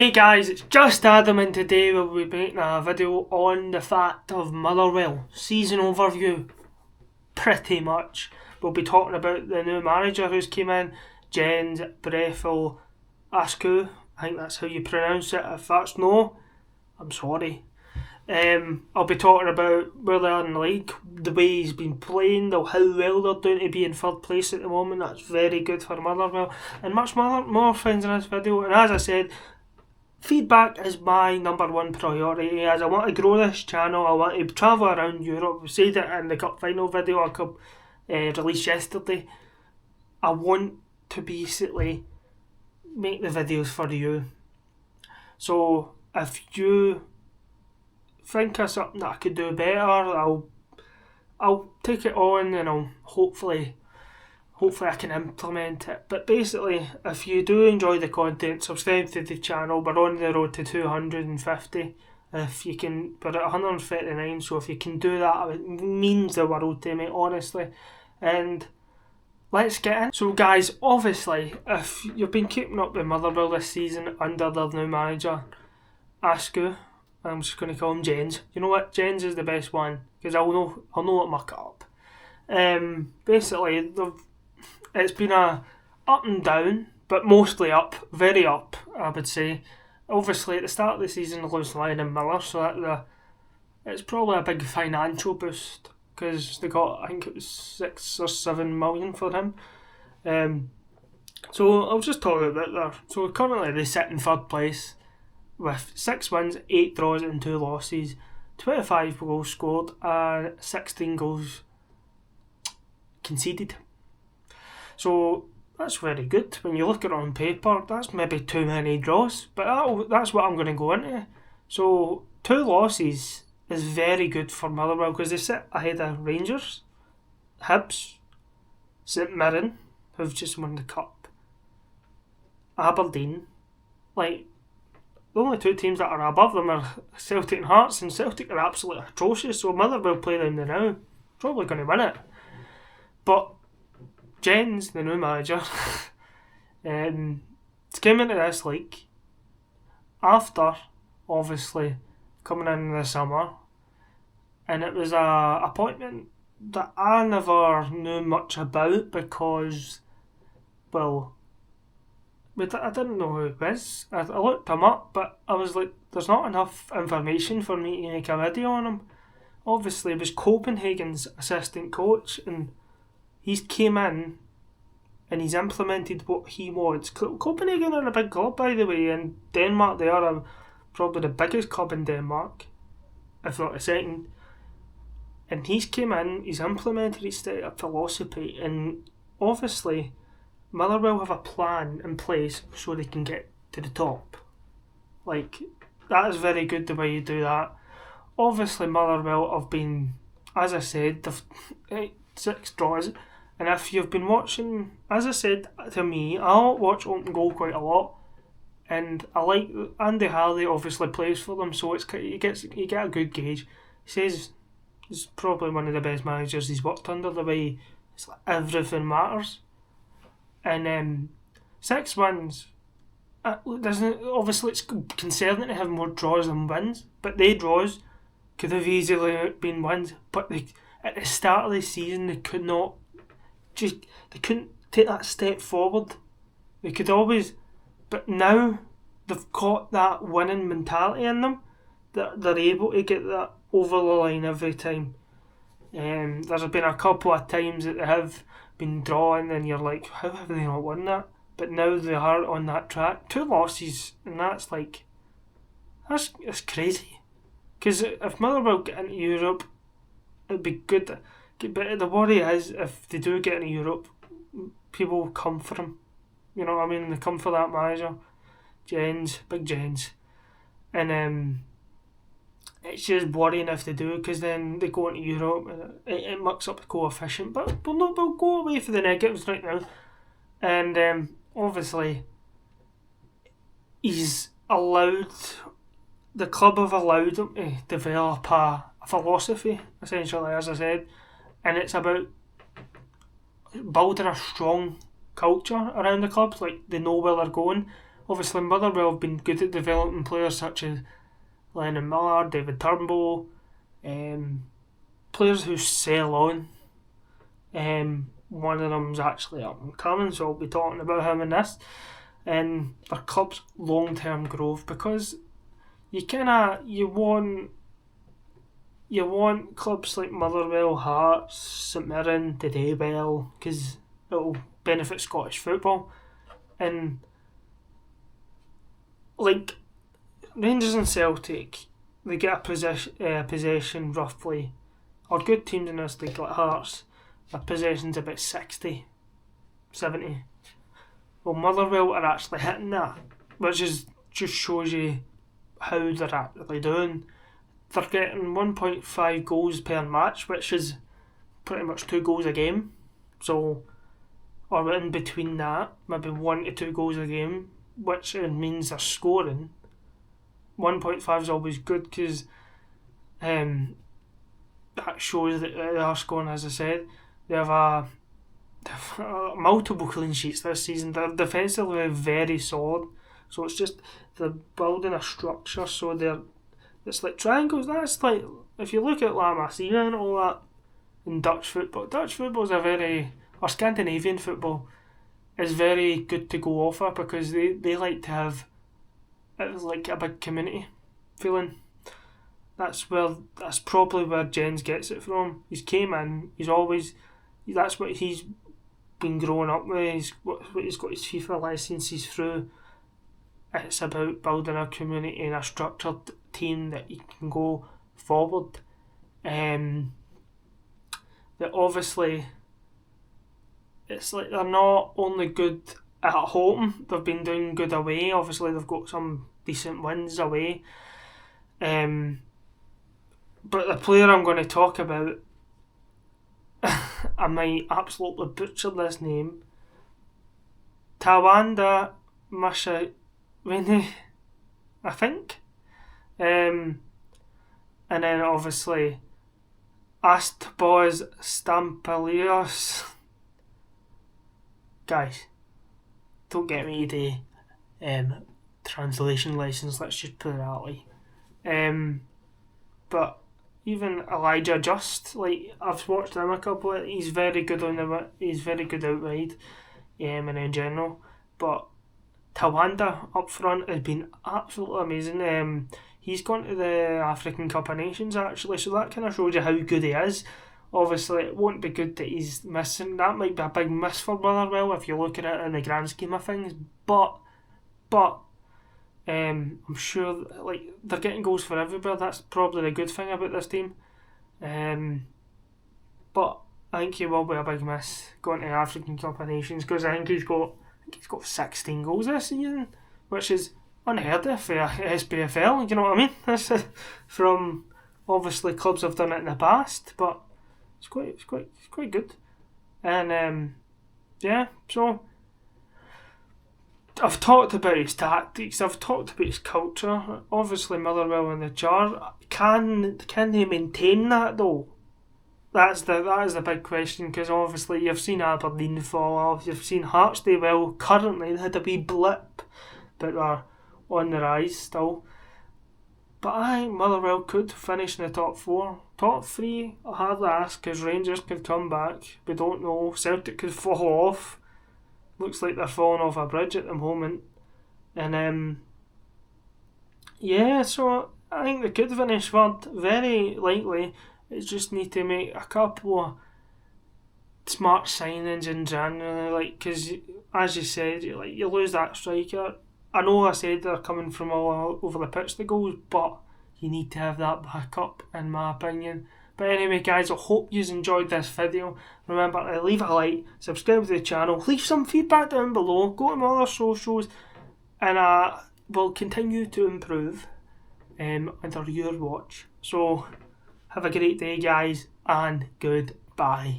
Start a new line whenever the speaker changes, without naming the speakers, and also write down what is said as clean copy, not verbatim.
Hey guys, it's just Adam and today we'll be making a video on the fact of Motherwell. Season overview, pretty much. We'll be talking about the new manager who's came in, Jens Breffel Askew. I think that's how you pronounce it. If that's no, I'm sorry. I'll be talking about where they are in the league, the way he's been playing, how well they're doing to be in third place at the moment. That's very good for Motherwell, and much more things in this video. And as I said, feedback is my number one priority as I want to grow this channel. I want to travel around Europe. We said it in the cup final video I released yesterday. I want to basically make the videos for you. So if you think of something that I could do better, I'll take it on and I'll hopefully I can implement it. But basically, if you do enjoy the content, subscribe to the channel. We're on the road to 250. If you can, we're at 139, so if you can do that, it means the world to me, honestly. And let's get in. So guys, obviously, if you've been keeping up with Motherwell this season under their new manager, Askew, I'm just going to call him Jens. You know what? Jens is the best one, because I'll know what muck up. Basically, it's been a up and down, but mostly up, very up, I would say. Obviously, at the start of the season, they lost Lyon and Miller, so it's probably a big financial boost because they got, I think it was 6 or 7 million for him. So I'll just talk about that. So currently they sit in third place with 6 wins, 8 draws, and 2 losses, 25 goals scored, and 16 goals conceded. So that's very good. When you look at it on paper, that's maybe too many draws, but that's what I'm going to go into. So 2 losses is very good for Motherwell because they sit ahead of Rangers, Hibs, St Mirren, who've just won the cup, Aberdeen. Like, the only 2 teams that are above them are Celtic and Hearts, and Celtic are absolutely atrocious, so Motherwell play them now. Probably going to win it. But Jens, the new manager, came into this league after, obviously, coming in the summer, and it was a appointment that I never knew much about because, well, I didn't know who he was. I looked him up, but I was like, there's not enough information for me to make a video on him. Obviously, he was Copenhagen's assistant coach, and he's came in and he's implemented what he wants. Copenhagen are a big club, by the way, in Denmark. They are probably the biggest club in Denmark, if not the second. And he's came in, he's implemented his philosophy, and obviously Motherwell have a plan in place so they can get to the top. Like, that is very good the way you do that. Obviously Motherwell have been, as I said, they've 6 draws. And if you've been watching, as I said to me, I watch Open Goal quite a lot, and I like Andy Harley obviously plays for them, so you get a good gauge. He says he's probably one of the best managers he's worked under. The way it's like everything matters, and 6 wins. Doesn't obviously it's concerning to have more draws than wins, but they draws could have easily been wins. But at the start of the season they could not. They couldn't take that step forward. They could always, but now they've got that winning mentality in them that they're able to get that over the line every time. There's been a couple of times that they have been drawn and you're like, how have they not won that? But now they are on that track. 2 losses, and that's crazy. Because if Motherwell get into Europe, it'd be good. But the worry is, if they do get into Europe, people will come for them. You know what I mean? They come for that manager, Big Jens. And it's just worrying if they do, because then they go into Europe and it mucks up the coefficient. But we'll go away for the negatives right now. And obviously, the club have allowed him to develop a philosophy, essentially, as I said. And it's about building a strong culture around the club. Like, they know where they're going. obviously Motherwell have been good at developing players such as Lennon Miller, David Turnbull, players who sell on. One of them's actually up and coming, so I'll be talking about him in this. And their club's long-term growth, because you want clubs like Motherwell, Hearts, St Mirren to do well, because it'll benefit Scottish football. And like Rangers and Celtic, they get a possession roughly, or good teams in this league like Hearts, their possession's about 60, 70. Well, Motherwell are actually hitting that, which just shows you how they're actually doing. They're getting 1.5 goals per match, which is pretty much 2 goals a game. So, or in between that, maybe 1 to 2 goals a game, which means they're scoring. 1.5 is always good, because that shows that they are scoring, as I said. They have multiple clean sheets this season. They're defensively very solid. So it's just they're building a structure. So it's like triangles. That's like, if you look at La Masia and all that in Dutch football is or Scandinavian football is very good to go off of, because they like to have it's like a big community feeling. That's probably where Jens gets it from. He's came in. That's what he's been growing up with. He's got his FIFA licenses through. It's about building a community and a structured team that you can go forward. That obviously, it's like they're not only good at home, they've been doing good away. Obviously, they've got some decent wins away. But the player I'm going to talk about, I might absolutely butcher this name, Tawanda Mashawini, I think. And then obviously Astboz Stampalios. Guys, don't get me the translation license, let's just put it that way. But even Elijah Just, like, I've watched him a couple. He's very good he's very good out wide, and in general. But Tawanda up front has been absolutely amazing. He's gone to the African Cup of Nations actually, so that kind of shows you how good he is. Obviously, it won't be good that he's missing. That might be a big miss for Motherwell if you look at it in the grand scheme of things. But I'm sure like they're getting goals for everybody. That's probably the good thing about this team. But I think he will be a big miss going to the African Cup of Nations, because I think he's got 16 goals this season, which is unheard of for SPFL. You know what I mean? That's from obviously clubs have done it in the past, but it's quite good. And so I've talked about his tactics, I've talked about his culture. Obviously Motherwell in the jar. Can they maintain that though? That is the big question, because obviously you've seen Aberdeen fall off, you've seen Hearts do well. Currently they had a wee blip, but they're on the rise still. But I think Motherwell could finish in the top 4. Top 3, I'll hardly ask, because Rangers could come back. We don't know. Celtic could fall off. Looks like they're falling off a bridge at the moment. And so I think they could finish third. Very likely. It's just need to make a couple of smart signings in January, like, because as you said, you lose that striker. I know I said they're coming from all over the pitch, the goals, but you need to have that backup, in my opinion. But anyway, guys, I hope you enjoyed this video. Remember to leave a like, subscribe to the channel, leave some feedback down below, go to my other socials, and I will continue to improve under your watch. So have a great day, guys, and goodbye.